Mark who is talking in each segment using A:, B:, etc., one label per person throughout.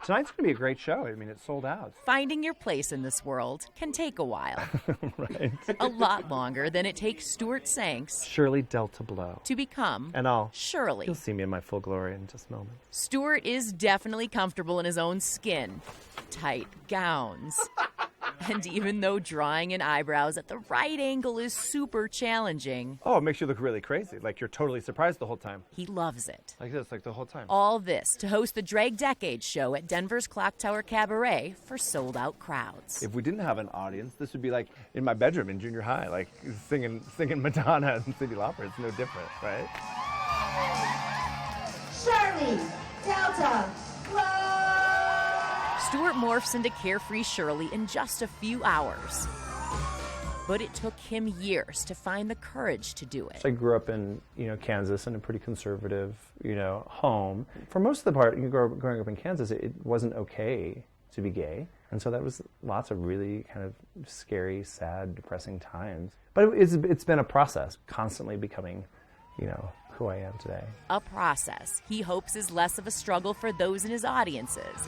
A: Tonight's going to be a great show. I mean, it's sold out.
B: Finding your place in this world can take a while.
A: Right.
B: A lot longer than it takes Stuart Sanks
A: Shirley Delta Blow.
B: to become
A: And
B: Shirley.
A: You'll see me in my full glory in just a moment.
B: Stuart is definitely comfortable in his own skin. Tight gowns. And even though drawing in eyebrows at the right angle is super challenging,
A: Oh, it makes you look really crazy. Like you're totally surprised the whole time.
B: he loves it.
A: Like this, like the whole time.
B: All this to host the Drag Decade show at Denver's Clock Tower Cabaret for sold-out crowds.
A: If we didn't have an audience, this would be like in my bedroom in junior high, like singing Madonna and Cyndi Lauper. It's no different, right?
C: Shirley Delta Blow.
B: Stuart morphs into carefree Shirley in just a few hours. But it took him years to find the courage to do it.
A: I grew up in, Kansas in a pretty conservative, home. For most of the part, growing up in Kansas, it wasn't okay to be gay. And so that was lots of really kind of scary, sad, depressing times. But it's been a process, constantly becoming, who I am today.
B: A process he hopes is less of a struggle for those in his audiences,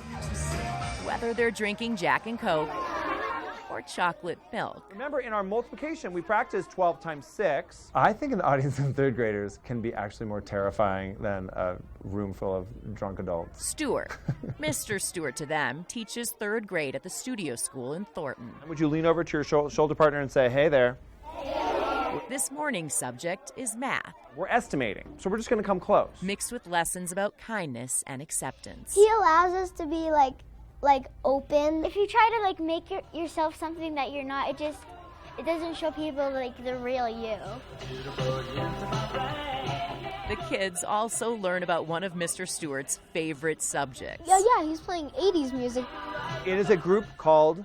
B: whether they're drinking Jack and Coke or chocolate milk.
A: Remember, in our multiplication, we practiced 12 times 6. I think an audience of third graders can be actually more terrifying than a room full of drunk adults.
B: Stuart, Mr. Stuart to them, teaches third grade at the studio school in Thornton.
A: Would you lean over to your shoulder partner and say, hey there?
B: This morning's subject is math,
A: We're estimating, so we're just going to come close.
B: mixed with lessons about kindness and acceptance.
D: He allows us to be like open. If you try to make yourself something that you're not, it doesn't show people the real you.
B: The kids also learn about one of Mr. Stewart's favorite subjects.
D: Yeah, he's playing 80s music.
A: It is a group called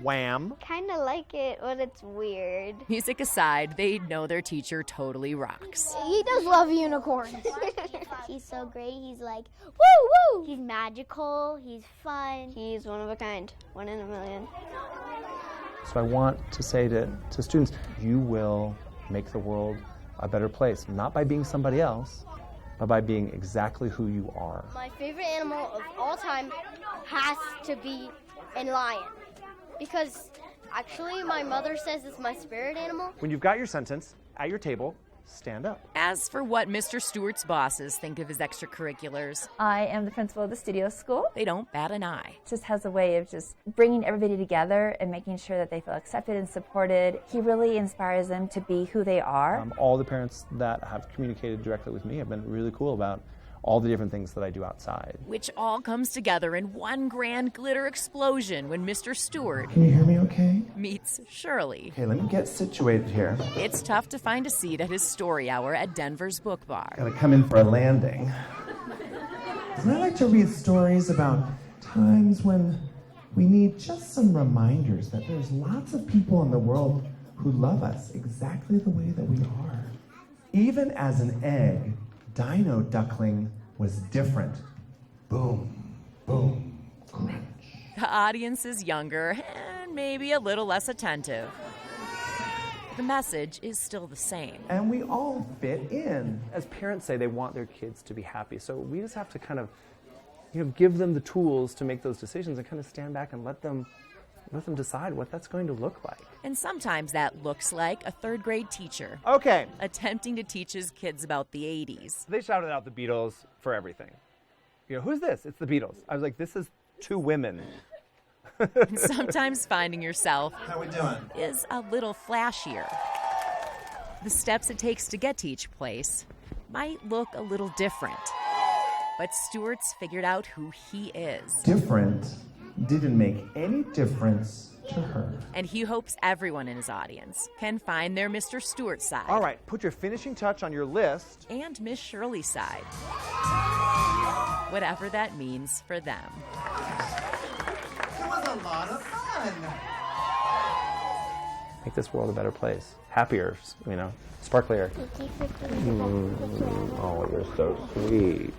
A: Wham.
D: Kind of like it, but it's weird.
B: Music aside, they know their teacher totally rocks.
D: He does love unicorns. He's so great. He's like, woo, woo. He's magical. He's fun. He's one of a kind. 1 in a million.
A: So I want to say to students, you will make the world a better place, not by being somebody else, but by being exactly who you are.
D: My favorite animal of all time has to be a lion. Because actually my mother says it's my spirit animal.
A: When you've got your sentence at your table, stand up.
B: As for what Mr. Stewart's bosses think of his extracurriculars,
E: I am the principal of the studio school.
B: they don't bat an eye.
E: It just has a way of just bringing everybody together and making sure that they feel accepted and supported. He really inspires them to be who they are.
A: All the parents that have communicated directly with me have been really cool about all the different things that I do outside.
B: Which all comes together in one grand glitter explosion when Mr. Stewart
F: Can you hear me okay?
B: meets Shirley.
F: Okay, let me get situated here.
B: It's tough to find a seat at his story hour at Denver's Book Bar.
F: Gotta come in for a landing. And I like to read stories about times when we need just some reminders that there's lots of people in the world who love us exactly the way that we are. Even as an egg, Dino Duckling was different. Boom, boom, crunch.
B: The audience is younger and maybe a little less attentive. The message is still the same.
F: And we all fit in.
A: As parents say, they want their kids to be happy, so we just have to kind of, give them the tools to make those decisions and kind of stand back and let them decide what that's going to look like.
B: And sometimes that looks like a third grade teacher
A: Okay.
B: attempting to teach his kids about the 80s.
A: They shouted out the Beatles for everything. Who's this? It's the Beatles. I was like, this is 2 women.
B: And sometimes finding yourself
F: How we doing?
B: is a little flashier. The steps it takes to get to each place might look a little different. But Stewart's figured out who he is.
F: Different didn't make any difference to her.
B: And he hopes everyone in his audience can find their Mr. Stewart side.
A: All right, put your finishing touch on your list.
B: And Miss Shirley's side. Whatever that means for them.
F: It was a lot of fun.
A: Make this world a better place. Happier, sparklier. Oh, you're so sweet.